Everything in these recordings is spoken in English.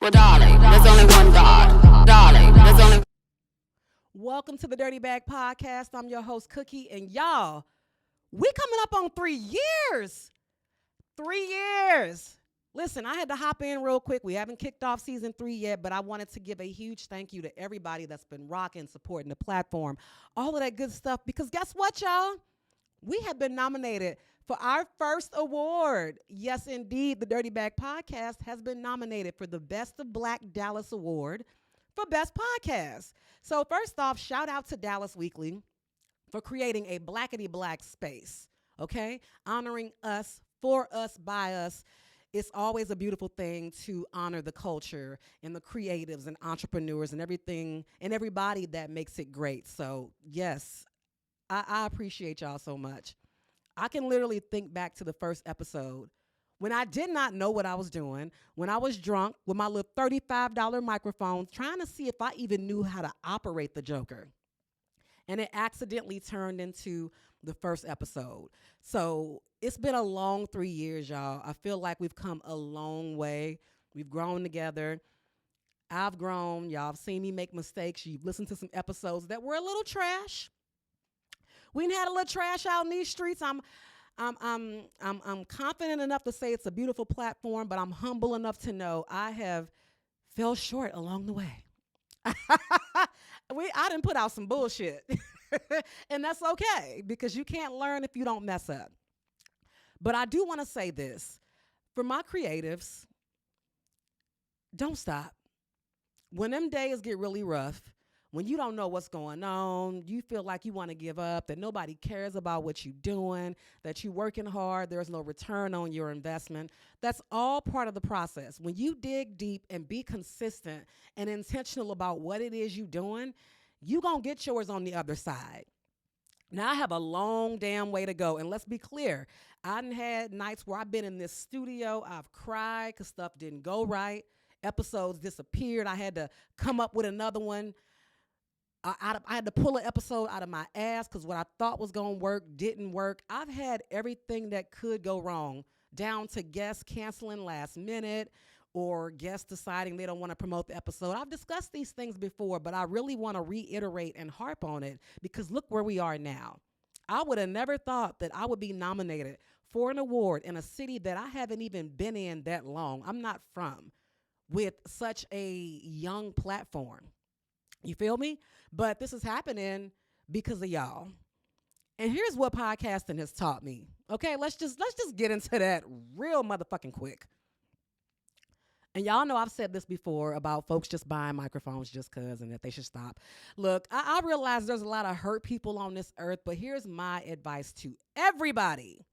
Well, darling, there's only one God. Darling, there's only. Welcome to the Dirty Bag Podcast. I'm your host, Cookie, and y'all, we coming up on 3 years. 3 years. Listen, I had to hop in real quick. We haven't kicked off season 3 yet, but I wanted to give a huge thank you to everybody that's been rocking, supporting the platform, all of that good stuff. Because guess what, y'all? We have been nominated for our first award. Yes, indeed, the Dirty Bag Podcast has been nominated for the Best of Black Dallas Award for Best Podcast. So first off, shout out to Dallas Weekly for creating a blackety black space, okay? Honoring us, for us, by us. It's always a beautiful thing to honor the culture and the creatives and entrepreneurs and everything and everybody that makes it great. So yes, I appreciate y'all so much. I can literally think back to the first episode when I did not know what I was doing, when I was drunk with my little $35 microphone, trying to see if I even knew how to operate the Joker. And it accidentally turned into the first episode. So it's been a long 3 years, y'all. I feel like we've come a long way. We've grown together. I've grown. Y'all have seen me make mistakes. You've listened to some episodes that were a little trash. We had a little trash out in these streets. I'm confident enough to say it's a beautiful platform, but I'm humble enough to know I have fell short along the way. I done put out some bullshit, and that's okay because you can't learn if you don't mess up. But I do want to say this. For my creatives, don't stop. When them days get really rough, when you don't know what's going on, you feel like you want to give up, that nobody cares about what you're doing, that you're working hard, there's no return on your investment. That's all part of the process. When you dig deep and be consistent and intentional about what it is you're doing, you're going to get yours on the other side. Now, I have a long damn way to go. And let's be clear, I done had nights where I've been in this studio, I've cried because stuff didn't go right. Episodes disappeared. I had to come up with another one. I had to pull an episode out of my ass because what I thought was going to work didn't work. I've had everything that could go wrong, down to guests canceling last minute or guests deciding they don't want to promote the episode. I've discussed these things before, but I really want to reiterate and harp on it because look where we are now. I would have never thought that I would be nominated for an award in a city that I haven't even been in that long. I'm not from, with such a young platform. You feel me? But this is happening because of y'all. And here's what podcasting has taught me. Okay, let's just get into that real motherfucking quick. And y'all know I've said this before about folks just buying microphones just because and that they should stop. Look, I realize there's a lot of hurt people on this earth, but here's my advice to everybody.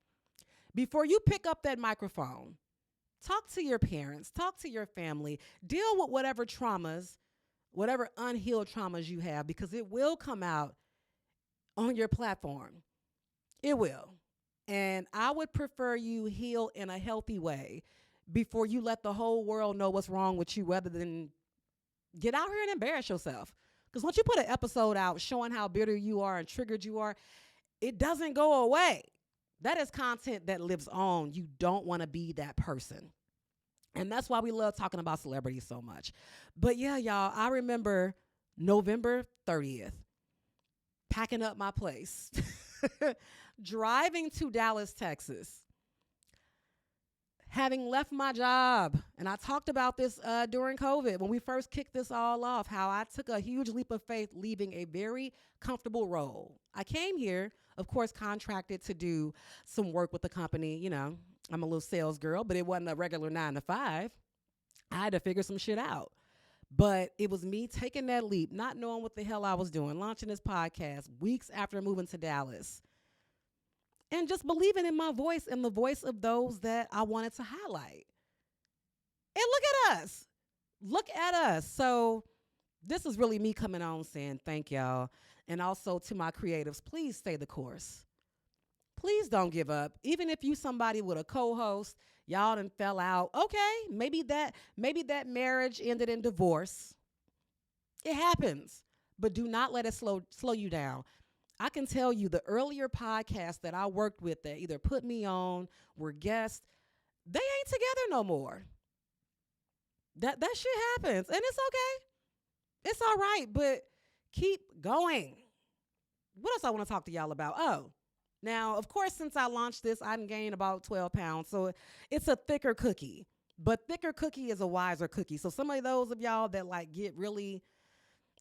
Before you pick up that microphone, talk to your parents, talk to your family, deal with whatever traumas, whatever unhealed traumas you have, because it will come out on your platform. It will. And I would prefer you heal in a healthy way before you let the whole world know what's wrong with you, rather than get out here and embarrass yourself. Because once you put an episode out showing how bitter you are and triggered you are, it doesn't go away. That is content that lives on. You don't want to be that person. And that's why we love talking about celebrities so much. But yeah, y'all, I remember November 30th, packing up my place, driving to Dallas, Texas, having left my job. And I talked about this during COVID when we first kicked this all off, how I took a huge leap of faith leaving a very comfortable role. I came here, of course, contracted to do some work with the company. You know, I'm a little sales girl, but it wasn't a regular 9 to 5. I had to figure some shit out. But it was me taking that leap, not knowing what the hell I was doing, launching this podcast weeks after moving to Dallas, and just believing in my voice and the voice of those that I wanted to highlight. And look at us. Look at us. So this is really me coming on saying thank y'all. And also to my creatives, please stay the course. Please don't give up. Even if you somebody with a co-host, y'all done fell out. Okay, maybe that marriage ended in divorce. It happens. But do not let it slow you down. I can tell you the earlier podcasts that I worked with that either put me on, were guests, they ain't together no more. That shit happens, and it's okay. It's all right, but keep going. What else I want to talk to y'all about? Oh, now, of course, since I launched this, I've gained about 12 pounds. So it's a thicker cookie. But thicker cookie is a wiser cookie. So some of those of y'all that like get really,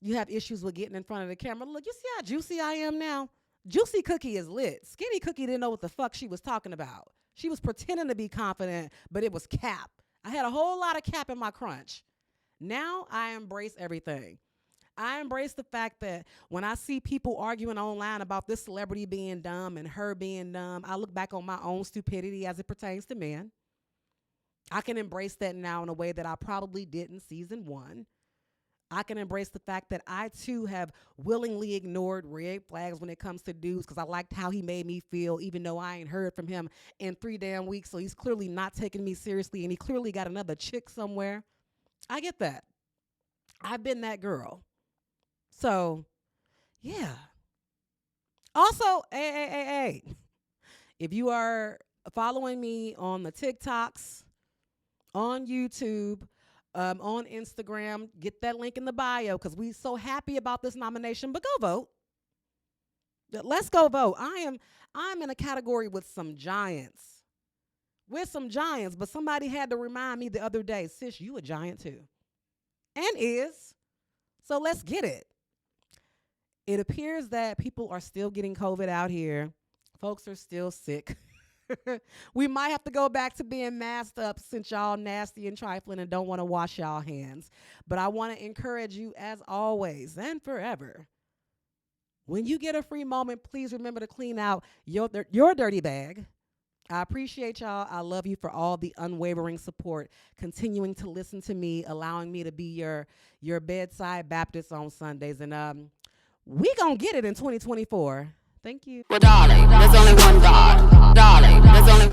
you have issues with getting in front of the camera. Look, you see how juicy I am now? Juicy cookie is lit. Skinny cookie didn't know what the fuck she was talking about. She was pretending to be confident, but it was cap. I had a whole lot of cap in my crunch. Now I embrace everything. I embrace the fact that when I see people arguing online about this celebrity being dumb and her being dumb, I look back on my own stupidity as it pertains to men. I can embrace that now in a way that I probably didn't season one. I can embrace the fact that I too have willingly ignored red flags when it comes to dudes because I liked how he made me feel, even though I ain't heard from him in 3 damn weeks. So he's clearly not taking me seriously and he clearly got another chick somewhere. I get that. I've been that girl. So, yeah. Also, hey, if you are following me on the TikToks, on YouTube, on Instagram, get that link in the bio because we so happy about this nomination. But go vote. Let's go vote. I'm in a category with some giants. But somebody had to remind me the other day, sis, you a giant too. And is. So let's get it. It appears that people are still getting COVID out here. Folks are still sick. We might have to go back to being masked up since y'all nasty and trifling and don't want to wash y'all hands. But I want to encourage you as always and forever. When you get a free moment, please remember to clean out your dirty bag. I appreciate y'all. I love you for all the unwavering support, continuing to listen to me, allowing me to be your bedside Baptist on Sundays. And we gonna get it in 2024. Thank you. Well, darling, there's only one God. Darling.